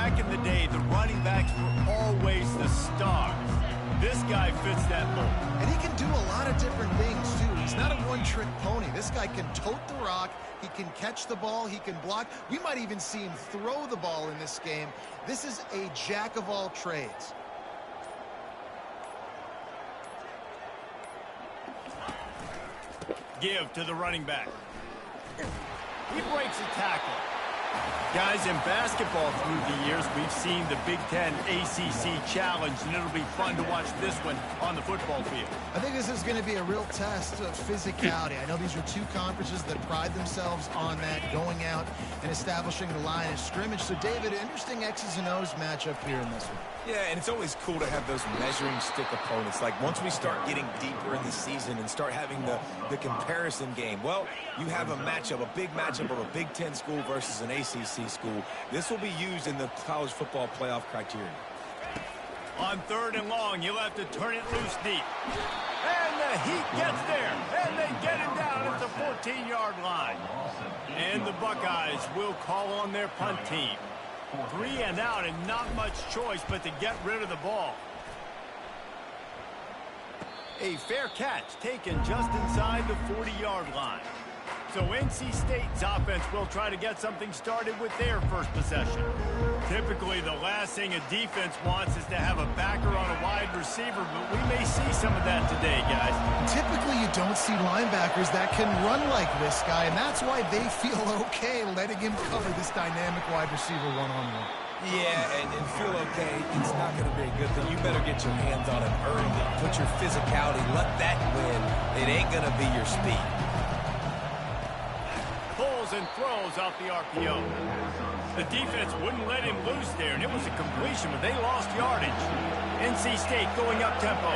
back in the day, the running backs were always the stars. This guy fits that mold. And he can do a lot of different things, too. He's not a one-trick pony. This guy can tote the rock. He can catch the ball. He can block. We might even see him throw the ball in this game. This is a jack of all trades. Give to the running back. He breaks a tackle. Guys, in basketball through the years, we've seen the Big Ten ACC Challenge, and it'll be fun to watch this one on the football field. I think this is going to be a real test of physicality. I know these are two conferences that pride themselves on that, going out and establishing the line of scrimmage. So, David, interesting X's and O's matchup here in this one. Yeah, and it's always cool to have those measuring stick opponents. Like, once we start getting deeper in the season and start having the comparison game, well, you have a matchup, a big matchup of a Big Ten school versus an ACC school. This will be used in the college football playoff criteria. On 3rd and long, you'll have to turn it loose deep. And the Heat gets there, and they get him down at the 14-yard line. And the Buckeyes will call on their punt team. 3 and out, and not much choice but to get rid of the ball. A fair catch taken just inside the 40-yard line. So NC State's offense will try to get something started with their first possession. Typically, the last thing a defense wants is to have a backer on a wide receiver, but we may see some of that today, guys. Typically, you don't see linebackers that can run like this guy, and that's why they feel okay letting him cover this dynamic wide receiver one-on-one. Yeah, and feel okay, it's not going to be a good thing. You better get your hands on him early. Put your physicality, let that win. It ain't going to be your speed. Pulls and throws off the RPO. The defense wouldn't let him loose there, and it was a completion, but they lost yardage. NC State going up tempo.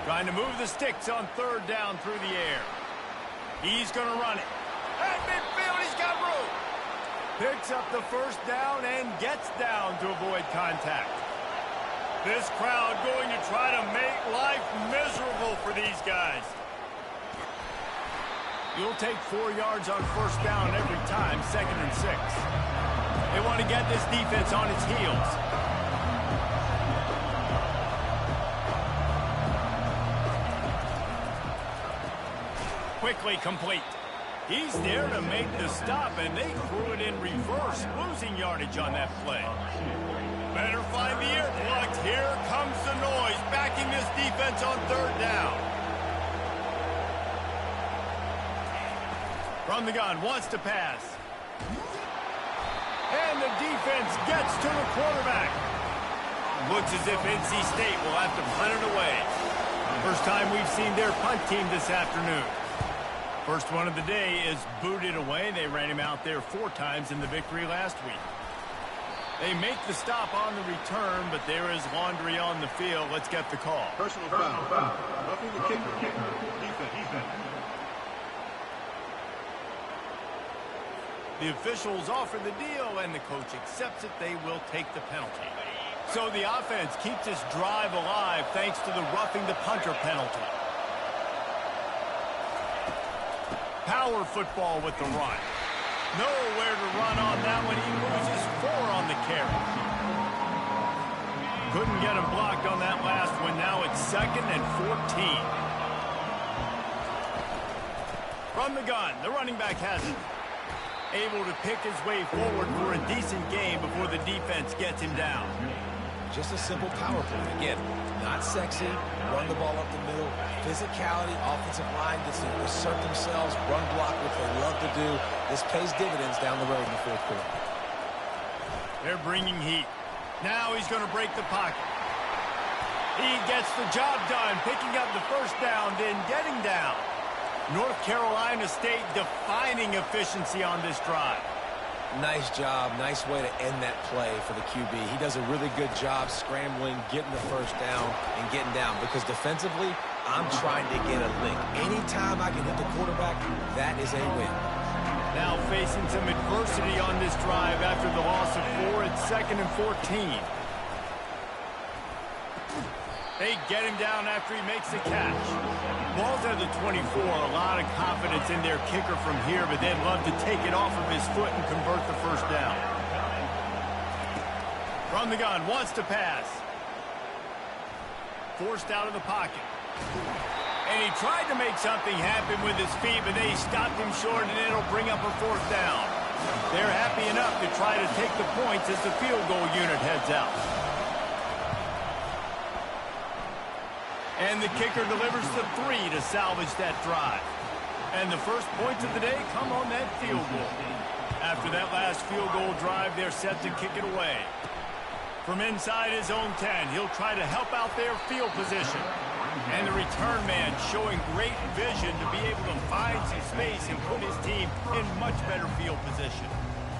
Trying to move the sticks on 3rd down through the air. He's going to run it. At midfield, he's got room. Picks up the 1st down and gets down to avoid contact. This crowd going to try to make life miserable for these guys. You'll take 4 yards on 1st down every time, 2nd and 6. They want to get this defense on its heels. Quickly complete. He's there to make the stop, and they threw it in reverse, losing yardage on that play. Better find the earplugs. Here comes the noise, backing this defense on 3rd down. From the gun, wants to pass. And the defense gets to the quarterback. Looks as if NC State will have to punt it away. First time we've seen their punt team this afternoon. First one of the day is booted away. They ran him out there 4 times in the victory last week. They make the stop on the return, but there is laundry on the field. Let's get the call. Personal foul. Roughing the kicker. Defense. The officials offer the deal, and the coach accepts it. They will take the penalty. So the offense keeps this drive alive thanks to the roughing the punter penalty. Power football with the run. Nowhere to run on that one. He loses 4 on the carry. Couldn't get him blocked on that last one. Now it's 2nd and 14. From the gun, the running back has it. Able to pick his way forward for a decent game before the defense gets him down. Just a simple power play. Again, not sexy, run the ball up the middle, physicality, offensive line gets to assert themselves, run block, which they love to do. This pays dividends down the road in the 4th quarter. They're bringing heat. Now he's going to break the pocket. He gets the job done, picking up the 1st down, then getting down. North Carolina State defining efficiency on this drive. Nice job. Nice way to end that play for the QB. He does a really good job scrambling, getting the 1st down, and getting down. Because defensively, I'm trying to get a lick. Anytime I can hit the quarterback, that is a win. Now facing some adversity on this drive after the loss of 4. It's 2nd and 14. They get him down after he makes the catch. Ball's at the 24. A lot of confidence in their kicker from here, but they'd love to take it off of his foot and convert the first down. From the gun, wants to pass. Forced out of the pocket. And he tried to make something happen with his feet, but they stopped him short, and it'll bring up a fourth down. They're happy enough to try to take the points as the field goal unit heads out. And the kicker delivers the 3 to salvage that drive. And the first points of the day come on that field goal. After that last field goal drive, they're set to kick it away. From inside his own 10, he'll try to help out their field position. And the return man showing great vision to be able to find some space and put his team in much better field position.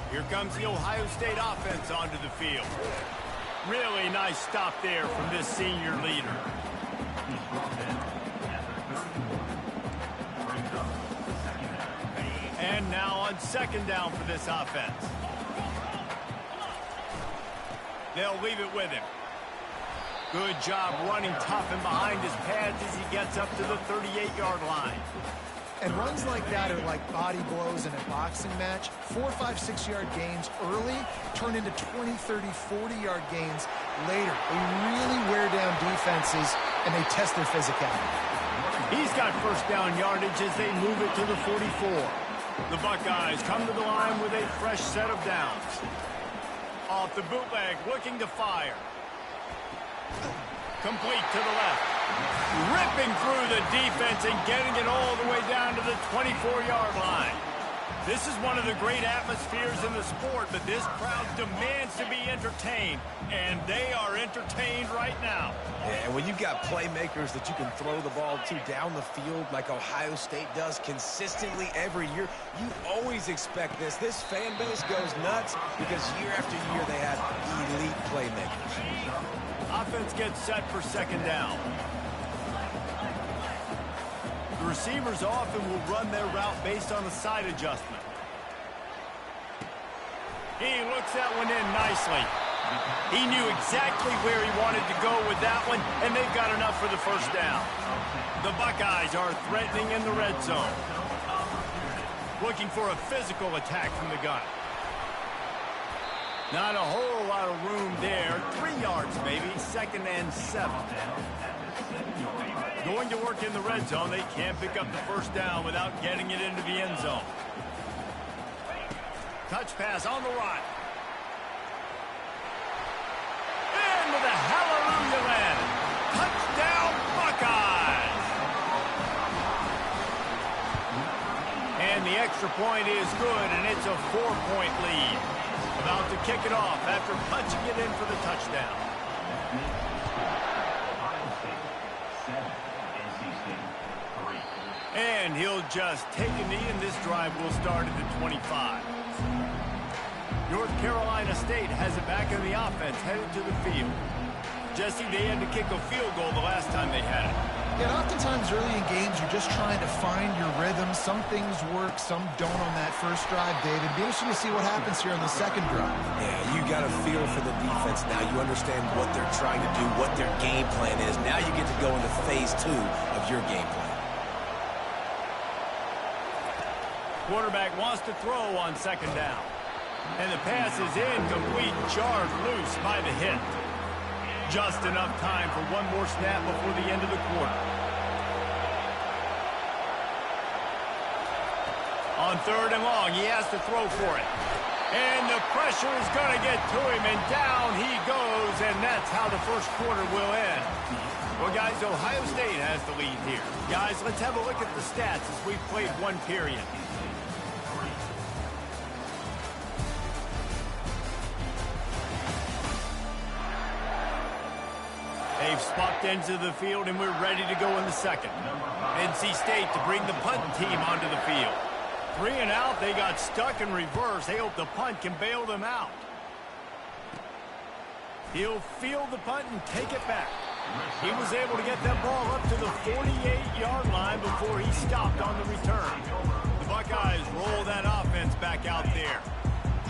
Here comes the Ohio State offense onto the field. Really nice stop there from this senior leader. And now on second down for this offense. They'll leave it with him. Good job running tough and behind his pads as he gets up to the 38-yard line. And runs like that are like body blows in a boxing match. 4, 5, 6-yard gains early turn into 20, 30, 40-yard gains later. They really wear down defenses, and they test their physicality. He's got first down yardage as they move it to the 44. The Buckeyes come to the line with a fresh set of downs. Off the bootleg, looking to fire. Complete to the left. Ripping through the defense and getting it all the way down to the 24-yard line. This is one of the great atmospheres in the sport, but this crowd demands to be entertained, and they are entertained right now. Yeah, and when you've got playmakers that you can throw the ball to down the field like Ohio State does consistently every year, you always expect this. This fan base goes nuts because year after year they have elite playmakers. Offense gets set for second down. The receivers often will run their route based on a side adjustment. He looks that one in nicely. He knew exactly where he wanted to go with that one, and they've got enough for the first down. The Buckeyes are threatening in the red zone. Looking for a physical attack from the gun. Not a whole lot of room there. 3 yards maybe, 2nd and 7. Going to work in the red zone. They can't pick up the first down without getting it into the end zone. Touch pass on the right. Into the hallelujah land. Touchdown Buckeyes. And the extra point is good, and it's a 4-point lead. About to kick it off after punching it in for the touchdown. And he'll just take a knee, and this drive will start at the 25. North Carolina State has it back in the offense, headed to the field. Jesse, they had to kick a field goal the last time they had it. Yeah, oftentimes early in games, you're just trying to find your rhythm. Some things work, some don't on that first drive, David. Be interesting to see what happens here on the second drive. Yeah, you got a feel for the defense now. You understand what they're trying to do, what their game plan is. Now you get to go into phase 2 of your game plan. Quarterback wants to throw on second down. And the pass is incomplete, jarred loose by the hit. Just enough time for one more snap before the end of the quarter. On 3rd and long, he has to throw for it. And the pressure is going to get to him, and down he goes, and that's how the first quarter will end. Well, guys, Ohio State has the lead here. Guys, let's have a look at the stats as we've played one period. They've swapped ends of the field, and we're ready to go in the second. NC State to bring the punt team onto the field. 3 and out, they got stuck in reverse. They hope the punt can bail them out. He'll field the punt and take it back. He was able to get that ball up to the 48-yard line before he stopped on the return. The Buckeyes roll that offense back out there.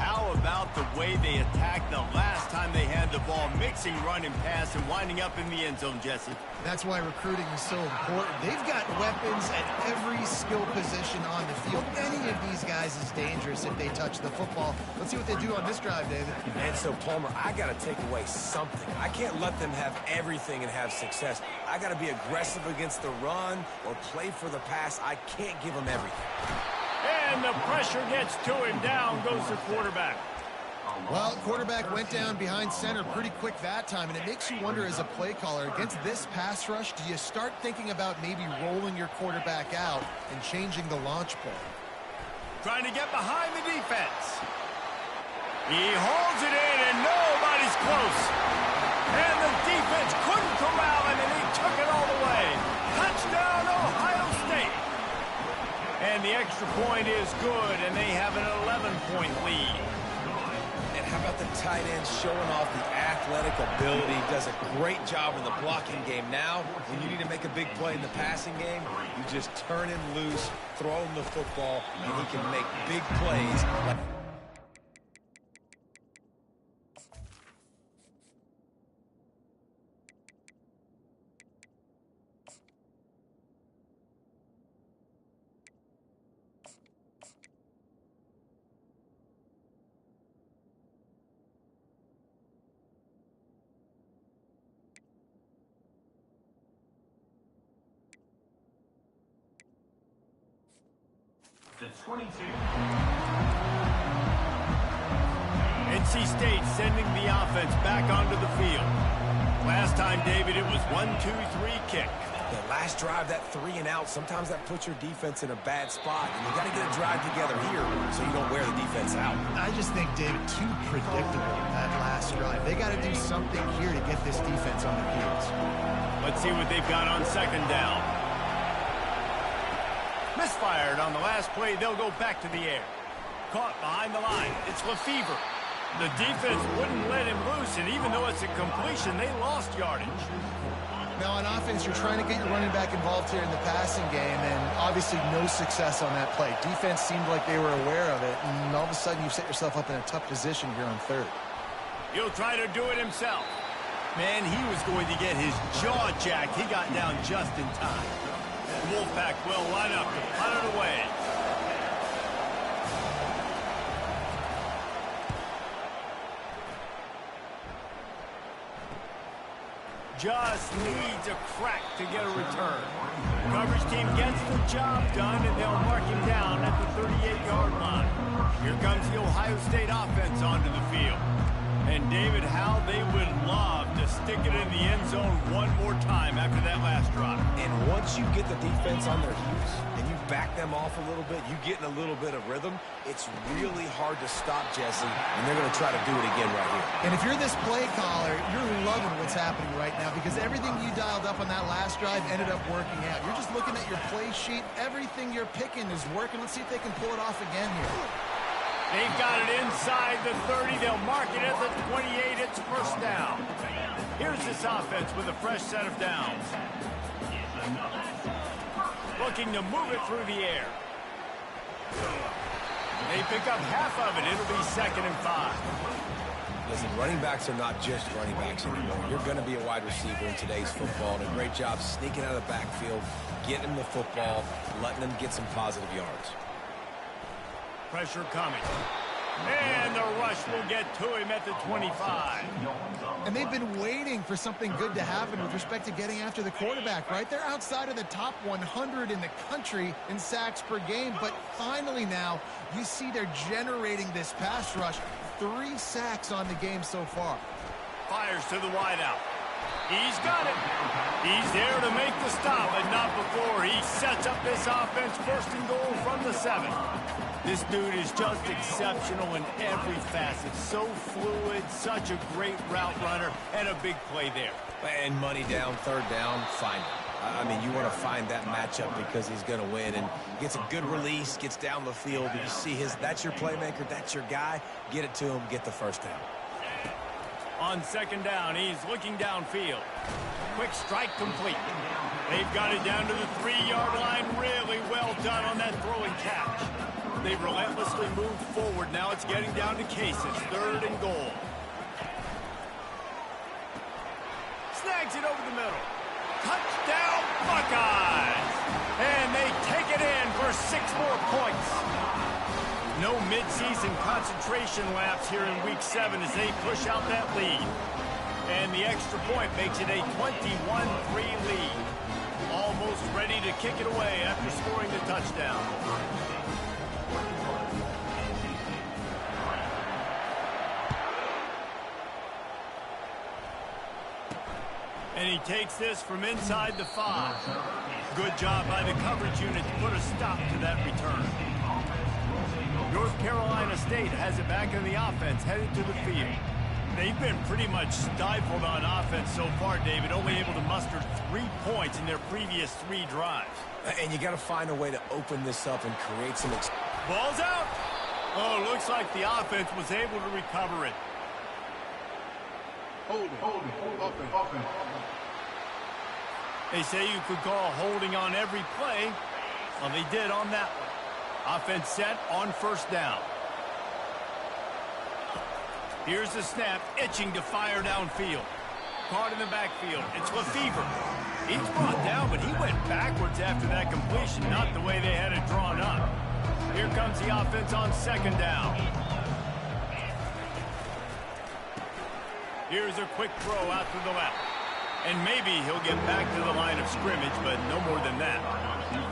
how about the way they attacked the last time they had the ball, mixing run and pass and winding up in the end zone, Jesse? That's why recruiting is so important. They've got weapons at every skill position on the field. Any of these guys is dangerous if they touch the football. Let's see what they do on this drive, David. And so, Palmer, I got to take away something. I can't let them have everything and have success. I got to be aggressive against the run or play for the pass. I can't give them everything. And the pressure gets to him. Down goes the quarterback. Well, quarterback went down behind center pretty quick that time, and it makes you wonder as a play caller, against this pass rush, do you start thinking about maybe rolling your quarterback out and changing the launch play? Trying to get behind the defense. He holds it in, and nobody's close. And the defense couldn't corral him, and he took it all the way. Touchdown, Ohio State. And the extra point is good, and they have an 11-point lead. And how about the tight end showing off the athletic ability? Does a great job in the blocking game. Now, when you need to make a big play in the passing game, you just turn him loose, throw him the football, and he can make big plays. The 22. NC State sending the offense back onto the field. Last time, David, it was 1-2-3 kick. The last drive, that 3 and out, sometimes that puts your defense in a bad spot. And you got to get a drive together here so you don't wear the defense out. I just think, David, too predictable, that last drive. They got to do something here to get this defense on their heels. Let's see what they've got on second down. Misfired on the last play. They'll go back to the air. Caught behind the line. It's Lefevre. The defense wouldn't let him loose, and even though it's a completion, they lost yardage. Now, on offense, you're trying to get your running back involved here in the passing game, and obviously no success on that play. Defense seemed like they were aware of it, and all of a sudden you set yourself up in a tough position here on third. He'll try to do it himself. Man, he was going to get his jaw jacked. He got down just in time. Wolfpack will line up to punt it away. Just needs a crack to get a return. Coverage team gets the job done, and they'll mark him down at the 38-yard line. Here comes the Ohio State offense onto the field. And David, how they would love to stick it in the end zone one more time after that last drive. And once you get the defense on their heels and you back them off a little bit, you get in a little bit of rhythm, it's really hard to stop, Jesse, and they're going to try to do it again right here. And if you're this play caller, you're loving what's happening right now because everything you dialed up on that last drive ended up working out. You're just looking at your play sheet. Everything you're picking is working. Let's see if they can pull it off again here. They've got it inside the 30. They'll mark it at the 28. It's first down. Here's this offense with a fresh set of downs. Looking to move it through the air. They pick up half of it. It'll be 2nd and 5. Listen, running backs are not just running backs anymore. You're going to be a wide receiver in today's football, and a great job sneaking out of the backfield, getting the football, letting them get some positive yards. Pressure coming. And the rush will get to him at the 25. And they've been waiting for something good to happen with respect to getting after the quarterback, right? They're outside of the top 100 in the country in sacks per game, but finally now you see they're generating this pass rush. 3 sacks on the game so far. Fires to the wideout. He's got it. He's there to make the stop, but not before he sets up this offense. 1st and goal from the 7. This dude is just exceptional in every facet. So fluid, such a great route runner, and a big play there. And money down, 3rd down, find him. I mean, you want to find that matchup because he's going to win, and gets a good release, gets down the field. You see that's your playmaker, that's your guy. Get it to him, get the 1st down. On 2nd down, he's looking downfield. Quick strike complete. They've got it down to the 3-yard line. Really well done on that throwing catch. They relentlessly moved forward. Now it's getting down to cases. 3rd and goal. Snags it over the middle. Touchdown, Buckeyes! And they take it in for 6 more points. No midseason concentration lapse here in Week 7 as they push out that lead. And the extra point makes it a 21-3 lead. Almost ready to kick it away after scoring the touchdown. And he takes this from inside the 5. Good job by the coverage unit to put a stop to that return. North Carolina State has it back in the offense, headed to the field. They've been pretty much stifled on offense so far, David, only able to muster 3 points in their previous 3 drives. And you got to find a way to open this up and create some... Ball's out! Oh, looks like the offense was able to recover it. Holding. Offense. They say you could call holding on every play. Well, they did on that one. Offense set on 1st down. Here's the snap, itching to fire downfield. Caught in the backfield. It's Lefevre. He's brought down, but he went backwards after that completion, not the way they had it drawn up. Here comes the offense on 2nd down. Here's a quick throw out to the left. And maybe he'll get back to the line of scrimmage, but no more than that.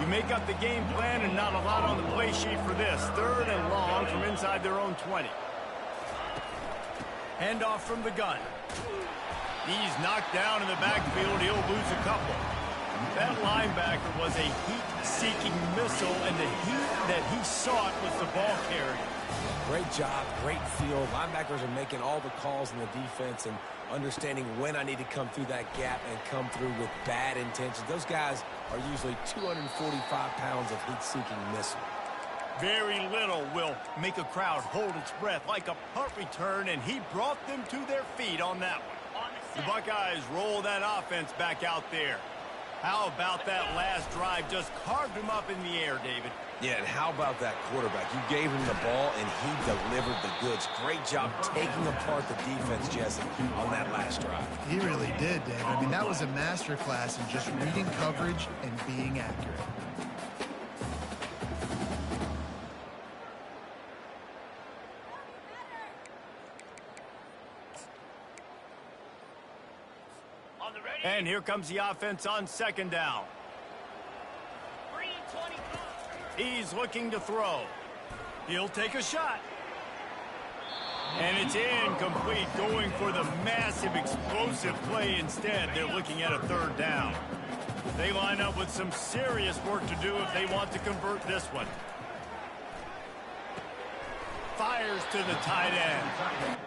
You make up the game plan and not a lot on the play sheet for this. 3rd and long from inside their own 20. Handoff from the gun. He's knocked down in the backfield. He'll lose a couple. That linebacker was a heat-seeking missile, and the heat that he sought was the ball carrier. Great job, great field. Linebackers are making all the calls in the defense and understanding when I need to come through that gap and come through with bad intentions. Those guys are usually 245 pounds of heat-seeking missile. Very little will make a crowd hold its breath like a punt return, and he brought them to their feet on that one. The Buckeyes roll that offense back out there. How about that last drive? Just carved him up in the air, David. Yeah, and how about that quarterback? You gave him the ball, and he delivered the goods. Great job taking apart the defense, Jesse, on that last drive. He really did, Dave. I mean, that was a masterclass in just reading coverage and being accurate. And here comes the offense on 2nd down. He's looking to throw. He'll take a shot. And it's incomplete, going for the massive explosive play instead. They're looking at a 3rd down. They line up with some serious work to do if they want to convert this one. Fires to the tight end.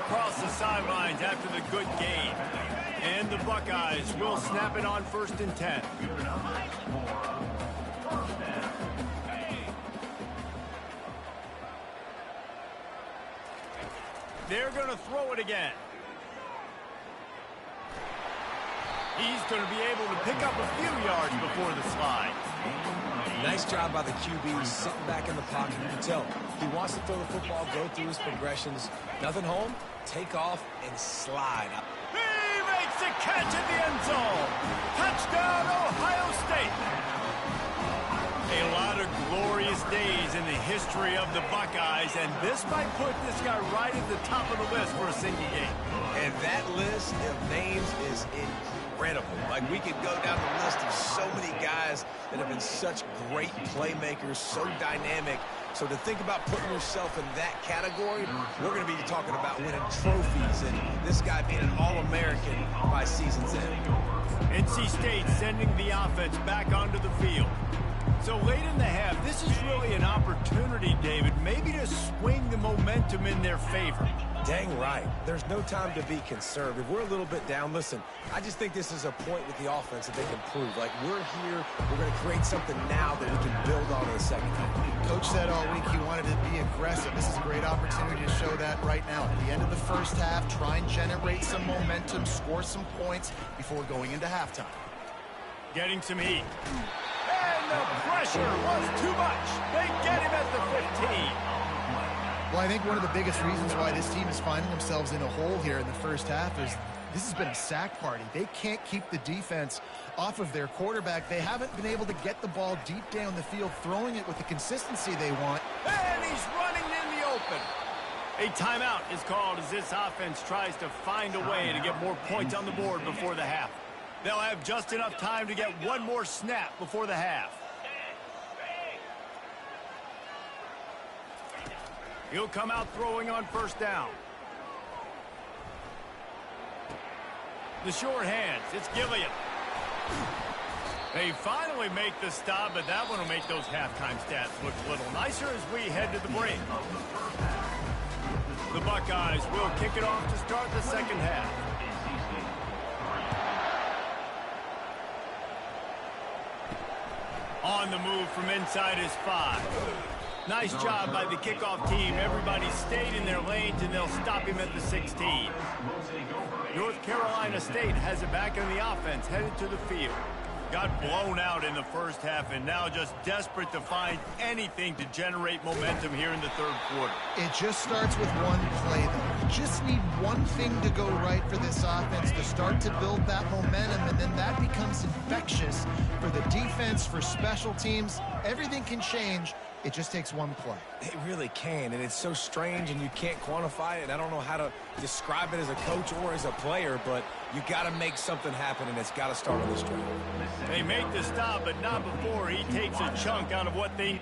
across the sidelines after the good gain. And the Buckeyes will snap it on 1st and 10. They're going to throw it again. He's going to be able to pick up a few yards before the slide. Nice job by the QB, sitting back in the pocket. You can tell he wants to throw the football, go through his progressions. Nothing home, take off, and slide. He makes the catch in the end zone. Touchdown, Ohio State. A lot of glorious days in the history of the Buckeyes, and this might put this guy right at the top of the list for a single game. And that list of names is incredible. Like, we could go down the list of so many guys that have been such great playmakers, so dynamic. So to think about putting yourself in that category, we're going to be talking about winning trophies and this guy being an All-American by season's end. NC State sending the offense back onto the field. So late in the half, this is really an opportunity, David, maybe to swing the momentum in their favor. Dang right. There's no time to be conservative. We're a little bit down. Listen, I just think this is a point with the offense that they can prove. Like, we're here, we're going to create something now that we can build on in the second half. Coach said all week he wanted to be aggressive. This is a great opportunity to show that right now. At the end of the first half, try and generate some momentum, score some points before going into halftime. Getting some heat. And the pressure was too much. They get him at the 15. Well, I think one of the biggest reasons why this team is finding themselves in a hole here in the first half is this has been a sack party. They can't keep the defense off of their quarterback. They haven't been able to get the ball deep down the field, throwing it with the consistency they want. And he's running in the open. A timeout is called as this offense tries to find a way to get more points on the board before the half. They'll have just enough time to get one more snap before the half. He'll come out throwing on 1st down. The short hands, it's Gilliam. They finally make the stop, but that one will make those halftime stats look a little nicer as we head to the break. The Buckeyes will kick it off to start the second half. On the move from inside his 5. Nice job by the kickoff team. Everybody stayed in their lanes, and they'll stop him at the 16. North Carolina State has it back in the offense, headed to the field. Got blown out in the first half, and now just desperate to find anything to generate momentum here in the third quarter. It just starts with one play, though. You just need one thing to go right for this offense to start to build that momentum, and then that becomes infectious for the defense, for special teams. Everything can change. It just takes one play. It really can, and it's so strange, and you can't quantify it. And I don't know how to describe it as a coach or as a player, but you got to make something happen, and it's got to start on this drive. They make the stop, but not before he takes a chunk out of what they...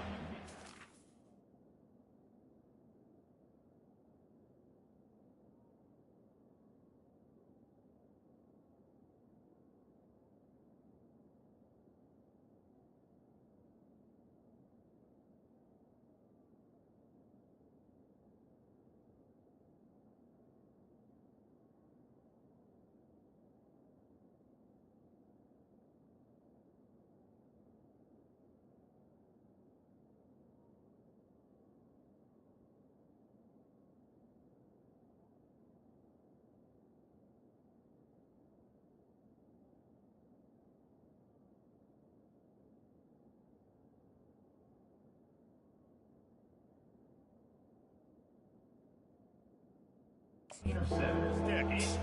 Sticks.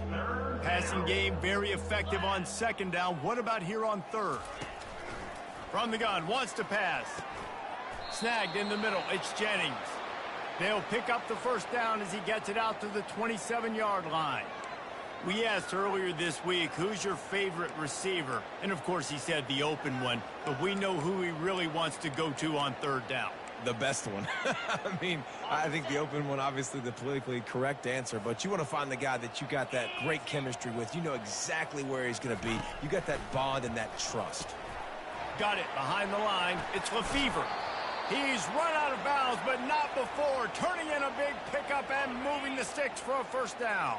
Passing game very effective on 2nd down. What about here on 3rd? From the gun, wants to pass. Snagged in the middle, it's Jennings. They'll pick up the 1st down as he gets it out to the 27-yard line. We asked earlier this week, who's your favorite receiver? And of course he said the open one, but we know who he really wants to go to on 3rd down. The best one. I mean, I think the open one, obviously the politically correct answer, but you want to find the guy that you got that great chemistry with. You know exactly where he's going to be. You got that bond and that trust. Got it behind the line. It's Lefevre. He's run out of bounds, but not before. Turning in a big pickup and moving the sticks for a first down.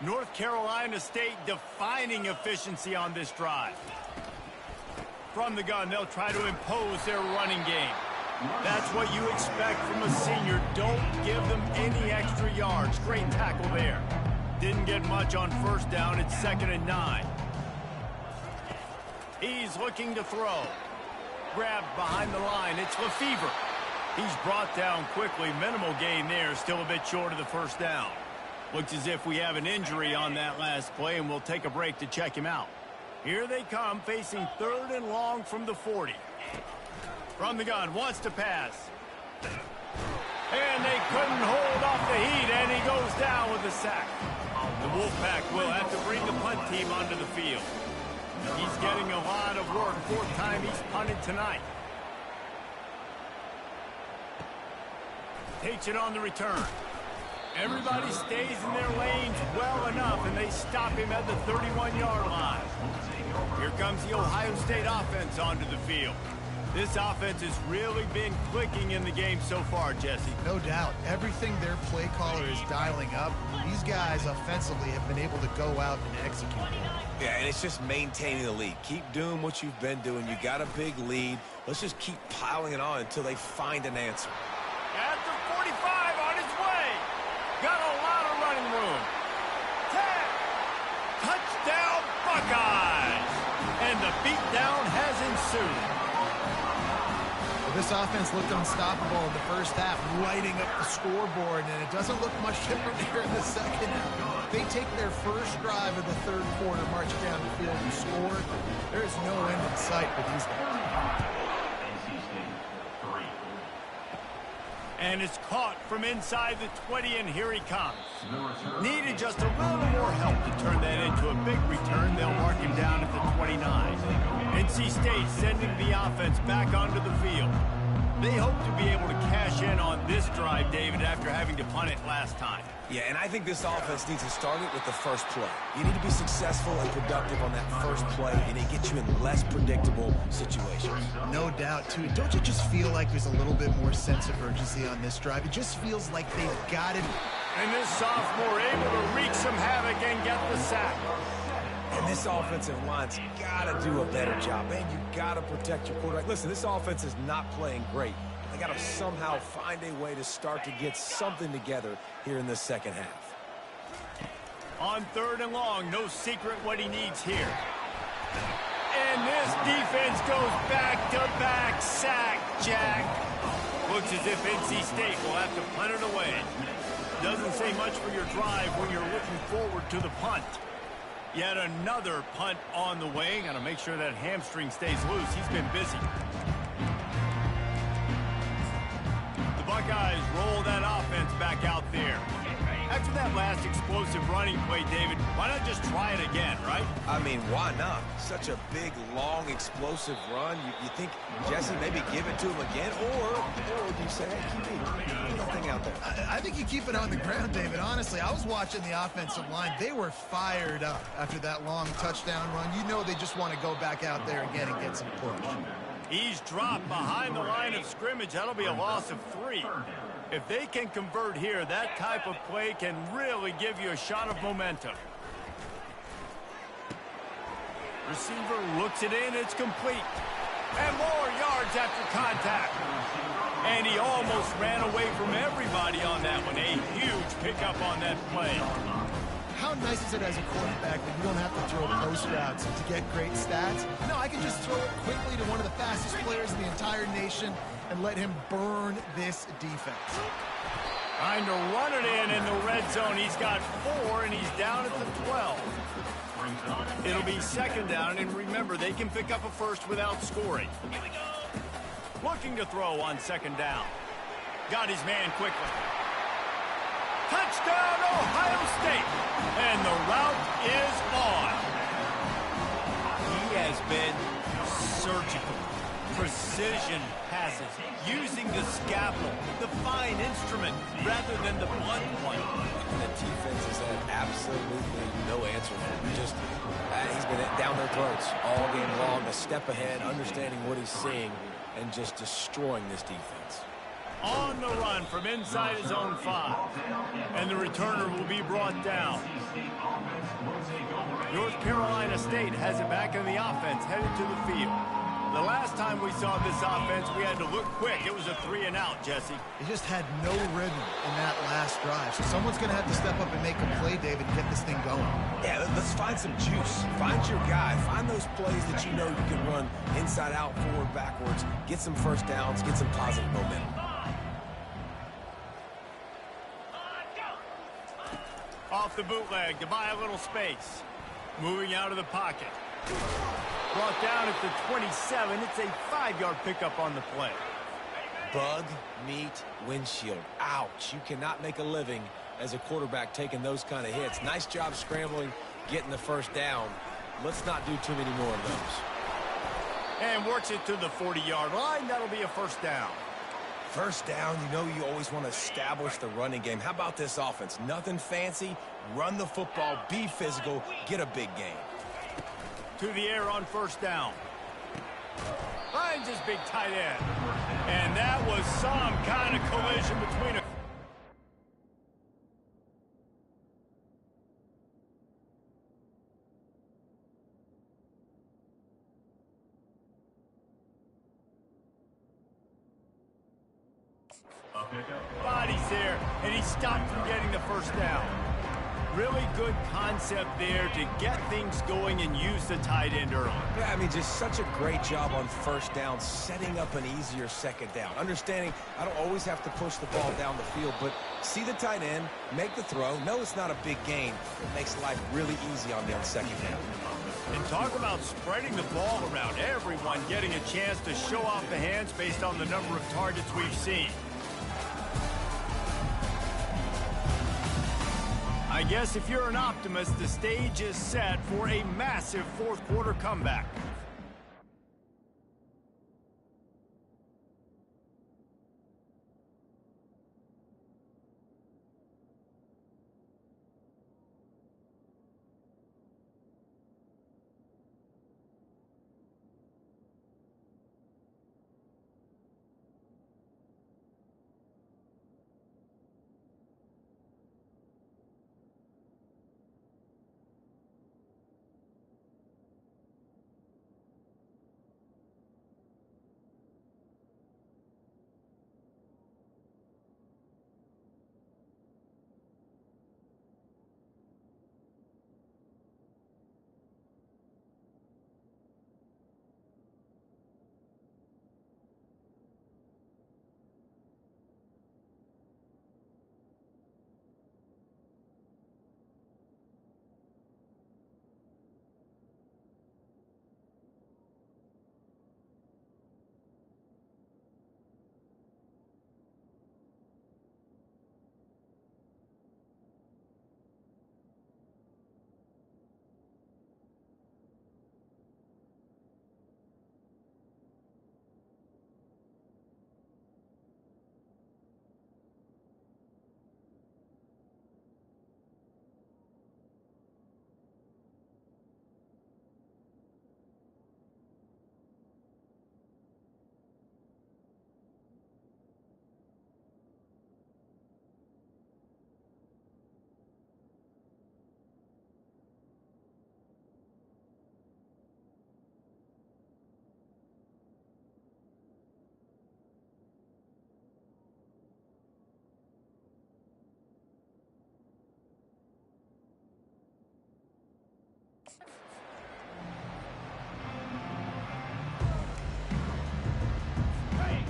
North Carolina State defining efficiency on this drive. From the gun, they'll try to impose their running game. That's what you expect from a senior. Don't give them any extra yards. Great tackle there. Didn't get much on first down. It's 2nd and 9. He's looking to throw. Grabbed behind the line. It's Lefevre. He's brought down quickly. Minimal gain there. Still a bit short of the first down. Looks as if we have an injury on that last play, and we'll take a break to check him out. Here they come, facing 3rd and long from the 40. From the gun, wants to pass. And they couldn't hold off the heat, and he goes down with a sack. The Wolfpack will have to bring the punt team onto the field. He's getting a lot of work. 4th time he's punted tonight. Takes it on the return. Everybody stays in their lanes well enough, and they stop him at the 31-yard line. Here comes the Ohio State offense onto the field. This offense has really been clicking in the game so far, Jesse. No doubt. Everything their play caller is dialing up, these guys offensively have been able to go out and execute. Yeah, and it's just maintaining the lead. Keep doing what you've been doing. You got a big lead. Let's just keep piling it on until they find an answer. At the 45, on its way. Got a lot of running room. 10. Touchdown, Buckeyes. And the beatdown has ensued. This offense looked unstoppable in the first half, lighting up the scoreboard, and it doesn't look much different here in the second half. They take their first drive of the 3rd quarter, march down the field and score. There's no end in sight for these guys. And it's caught from inside the 20, and here he comes. Needed just a little more help to turn that into a big return. They'll mark him down at the 29. NC State sending the offense back onto the field. They hope to be able to cash in on this drive, David, after having to punt it last time. Yeah, and I think this offense needs to start it with the first play. You need to be successful and productive on that first play, and it gets you in less predictable situations. No doubt, too. Don't you just feel like there's a little bit more sense of urgency on this drive? It just feels like they've got it. And this sophomore able to wreak some havoc and get the sack. And this offensive line's got to do a better job. Man, you got to protect your quarterback. Listen, this offense is not playing great. They got to somehow find a way to start to get something together here in the second half. On 3rd and long, no secret what he needs here. And this defense goes back-to-back sack, Jack. Looks as if NC State will have to punt it away. Doesn't say much for your drive when you're looking forward to the punt. Yet another punt on the way. Got to make sure that hamstring stays loose. He's been busy. The Buckeyes roll that offense back out there. After that last explosive running play, David, why not just try it again, right? I mean, why not? Such a big, long, explosive run. You think, Jesse, maybe give it to him again? Or do you say, hey, keep nothing out there? I think you keep it on the ground, David. Honestly, I was watching the offensive line. They were fired up after that long touchdown run. You know they just want to go back out there again and get some push. He's dropped behind the line of scrimmage. That'll be a loss of 3. If they can convert here, that type of play can really give you a shot of momentum. Receiver looks it in. It's complete. And more yards after contact. And he almost ran away from everybody on that one. A huge pickup on that play. How nice is it as a quarterback that you don't have to throw post routes to get great stats? No, I can just throw it quickly to one of the fastest players in the entire nation and let him burn this defense. Trying to run it in the red zone. He's got 4, and he's down at the 12. It'll be 2nd down, and remember, they can pick up a first without scoring. Looking to throw on 2nd down. Got his man quickly. Touchdown, Ohio State. And the route is on. He has been surgical. Precision passes, using the scalpel, the fine instrument, rather than the blunt one. And the defense has had absolutely no answer for him. He's been down their throats all game long, a step ahead, understanding what he's seeing. and just destroying this defense. On the run from inside his own 5. And the returner will be brought down. North Carolina State has it back in the offense, headed to the field. The last time we saw this offense, we had to look quick. It was a 3-and-out, Jesse. They just had no rhythm in that last drive. So someone's going to have to step up and make a play, David, and get this thing going. Yeah, let's find some juice. Find your guy. Find those plays that you know you can run inside out, forward, backwards. Get some first downs. Get some positive momentum. Off the bootleg to buy a little space. Moving out of the pocket. Brought down at the 27. It's a 5-yard pickup on the play. Bug, meat, windshield. Ouch. You cannot make a living as a quarterback taking those kind of hits. Nice job scrambling, getting the first down. Let's not do too many more of those. And works it to the 40-yard line. That'll be a first down. First down, you know you always want to establish the running game. How about this offense? Nothing fancy. Run the football, be physical, get a big gain. To the air on first down. Finds his big tight end. And that was some kind of collision between a... Bodies there, and he stopped from getting the first down. Really good concept there to get things going and use the tight end early. Yeah, I mean, just such a great job on first down, setting up an easier second down. Understanding I don't always have to push the ball down the field, but see the tight end, make the throw. No, it's not a big gain. It makes life really easy on me on second down. And talk about spreading the ball around. Everyone getting a chance to show off the hands based on the number of targets we've seen. I guess if you're an optimist, the stage is set for a massive fourth-quarter comeback.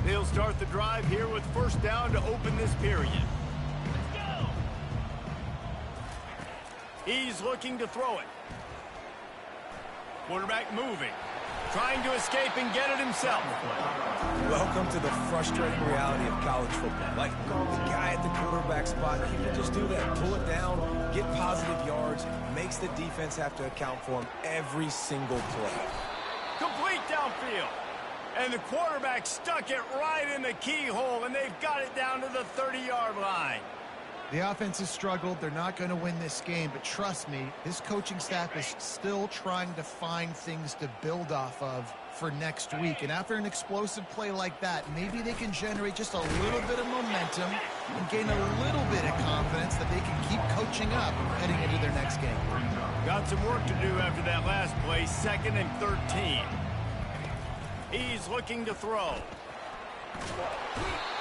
They'll start the drive here with first down to open this period. Let's go. He's looking to throw it. Quarterback moving. Trying to escape and get it himself. Welcome to the frustrating reality of college football. Like, the guy at the quarterback spot, he can just do that. Pull it down, get positive yards, makes the defense have to account for him every single play. Complete downfield. And the quarterback stuck it right in the keyhole, and they've got it down to the 30-yard line. The offense has struggled. They're not going to win this game, but trust me, this coaching staff is still trying to find things to build off of for next week. And after an explosive play like that, maybe they can generate just a little bit of momentum and gain a little bit of confidence that they can keep coaching up heading into their next game. Got some work to do after that last play, 2nd and 13. He's looking to throw.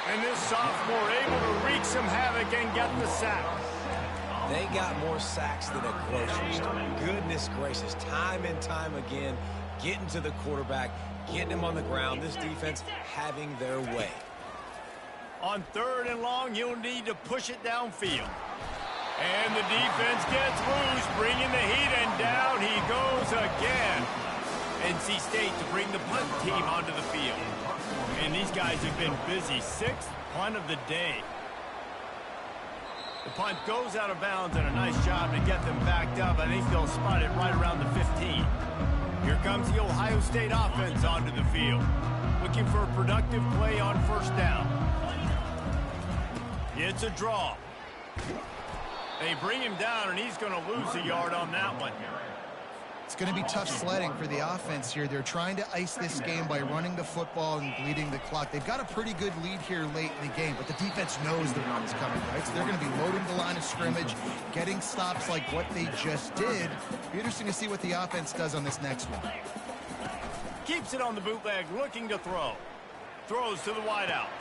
And this sophomore able to wreak some havoc and get the sack. They got more sacks than a grocery store. Goodness gracious, time and time again, getting to the quarterback, getting him on the ground. This defense having their way. On 3rd and long, you'll need to push it downfield. And the defense gets loose, bringing the heat, and down he goes again. NC State to bring the punt team onto the field. And these guys have been busy. 6th punt of the day. The punt goes out of bounds, and a nice job to get them backed up. I think they'll spot it right around the 15. Here comes the Ohio State offense onto the field, looking for a productive play on 1st down. It's a draw. They bring him down, and he's going to lose a yard on that one. It's going to be tough sledding for the offense here. They're trying to ice this game by running the football and bleeding the clock. They've got a pretty good lead here late in the game, but the defense knows the run is coming, right? So they're going to be loading the line of scrimmage, getting stops like what they just did. Be interesting to see what the offense does on this next one. Keeps it on the bootleg, looking to throw. Throws to the wideout.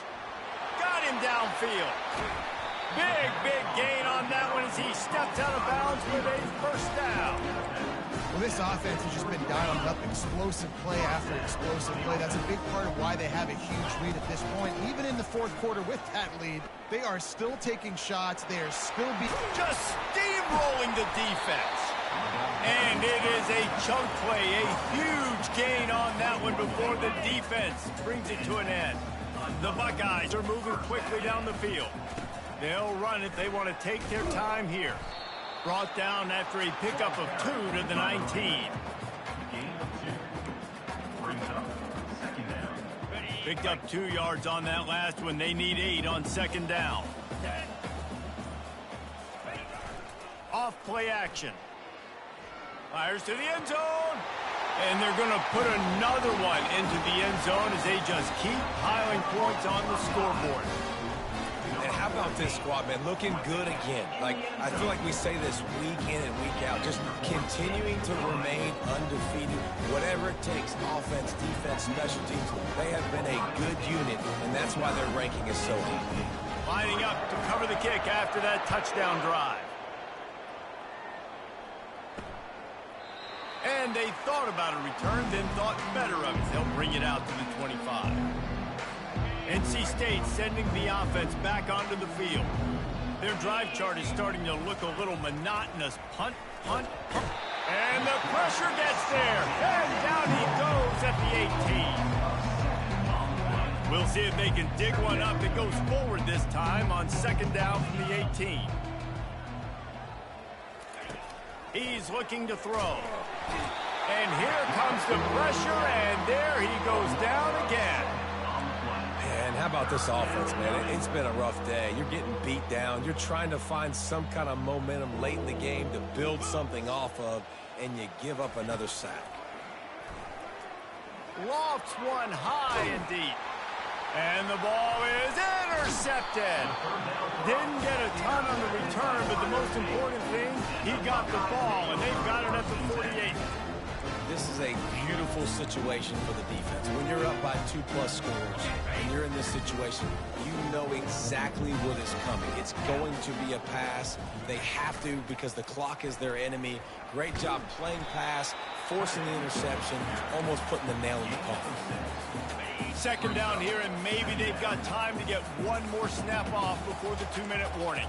Got him downfield. Big gain on that one as he stepped out of bounds with a 1st down. Well, this offense has just been dialing up explosive play after explosive play. That's a big part of why they have a huge lead at this point. Even in the 4th quarter with that lead, they are still taking shots. They are still just steamrolling the defense. And it is a chunk play, a huge gain on that one before the defense brings it to an end. The Buckeyes are moving quickly down the field. They'll run it. They want to take their time here. Brought down after a pickup of 2 to the 19. Picked up 2 yards on that last one. They need 8 on 2nd down. Off play action. Fires to the end zone. And they're going to put another one into the end zone as they just keep piling points on the scoreboard. And how about this squad, man? Looking good again. Like, I feel like we say this week in and week out. Just continuing to remain undefeated. Whatever it takes, offense, defense, special teams, they have been a good unit, and that's why their ranking is so high. Lining up to cover the kick after that touchdown drive. And they thought about a return, then thought better of it. They'll bring it out to the 25. NC State sending the offense back onto the field. Their drive chart is starting to look a little monotonous. Punt, punt, punt. And the pressure gets there. And down he goes at the 18. We'll see if they can dig one up. It goes forward this time on 2nd down from the 18. He's looking to throw. And here comes the pressure, and there he goes down again. And how about this offense, man? It's been a rough day. You're getting beat down. You're trying to find some kind of momentum late in the game to build something off of, and you give up another sack. Lofts one high and deep. And the ball is intercepted. Didn't get a ton on the return, but the most important thing, he got the ball, and they've got it at the 48. This is a beautiful situation for the defense. When you're up by 2+ scores and you're in this situation, you know exactly what is coming. It's going to be a pass. They have to because the clock is their enemy. Great job playing pass, forcing the interception, almost putting the nail in the coffin. 2nd down here, and maybe they've got time to get one more snap off before the 2-minute warning.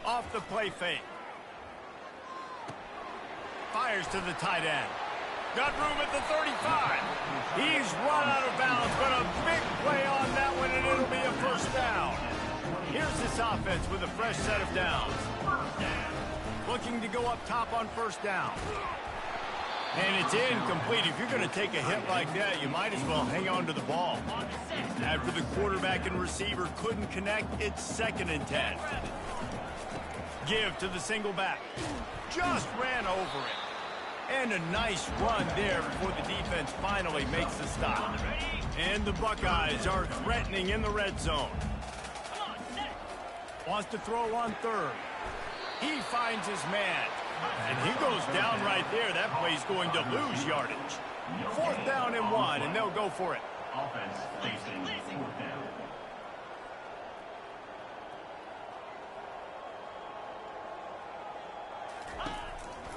Off the play fake. Fires to the tight end. Got room at the 35. He's run out of bounds, but a big play on that one, and it'll be a 1st down. Here's this offense with a fresh set of downs. Looking to go up top on 1st down. And it's incomplete. If you're going to take a hit like that, you might as well hang on to the ball. After the quarterback and receiver couldn't connect, it's 2nd and 10. Give to the single back. Just ran over it. And a nice run there before the defense finally makes the stop. And the Buckeyes are threatening in the red zone. Wants to throw on 3rd. He finds his man. And he goes down right there. That play's going to lose yardage. 4th down and 1, and they'll go for it. Offense facing 4th down.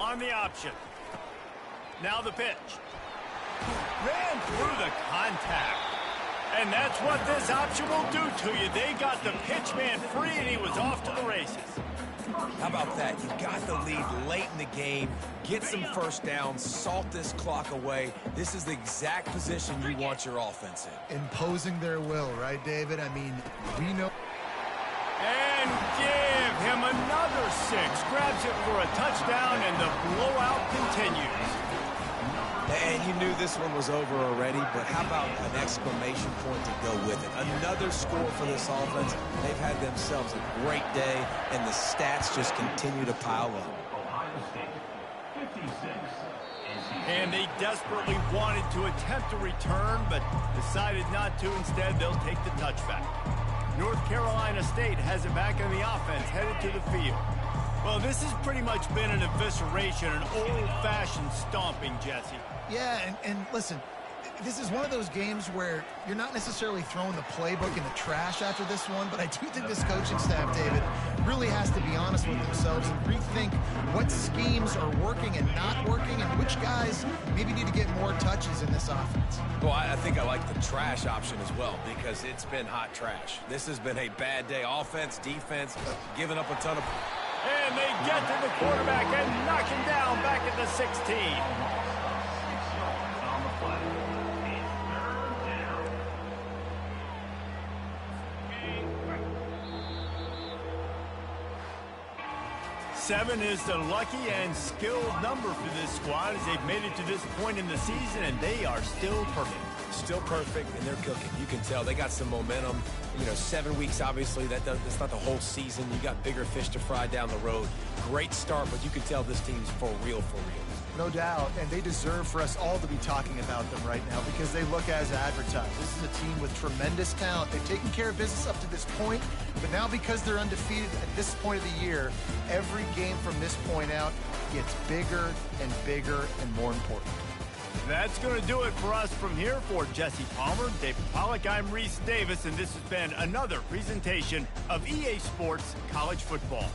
On the option. Now the pitch. Ran through the contact. And that's what this option will do to you. They got the pitch man free, and he was off to the races. How about that? You got the lead late in the game. Get some first downs. Salt this clock away. This is the exact position you want your offense in. Imposing their will, right, David? I mean, we know. And give him another 6. Grabs it for a touchdown, and the blowout continues. And you knew this one was over already, but how about an exclamation point to go with it? Another score for this offense. They've had themselves a great day, and the stats just continue to pile up. Ohio State, 56. And they desperately wanted to attempt a return, but decided not to. Instead, they'll take the touchback. North Carolina State has it back in the offense, headed to the field. Well, this has pretty much been an evisceration, an old-fashioned stomping, Jesse. Yeah, and listen, this is one of those games where you're not necessarily throwing the playbook in the trash after this one, but I do think this coaching staff, David, really has to be honest with themselves and rethink what schemes are working and not working and which guys maybe need to get more touches in this offense. Well, I think I like the trash option as well because it's been hot trash. This has been a bad day. Offense, defense, giving up a ton of... And they get to the quarterback and knock him down back at the 16. On the play. It's 3rd down. 7 is the lucky and skilled number for this squad as they've made it to this point in the season, and they are still perfect. Still perfect, and they're cooking. You can tell they got some momentum. You know, 7 weeks, obviously, that's not the whole season. You got bigger fish to fry down the road. Great start, but you can tell this team's for real, for real. No doubt, and they deserve for us all to be talking about them right now because they look as advertised. This is a team with tremendous talent. They've taken care of business up to this point, but now because they're undefeated at this point of the year, every game from this point out gets bigger and more important. That's going to do it for us from here. For Jesse Palmer, David Pollack, I'm Reese Davis, and this has been another presentation of EA Sports College Football.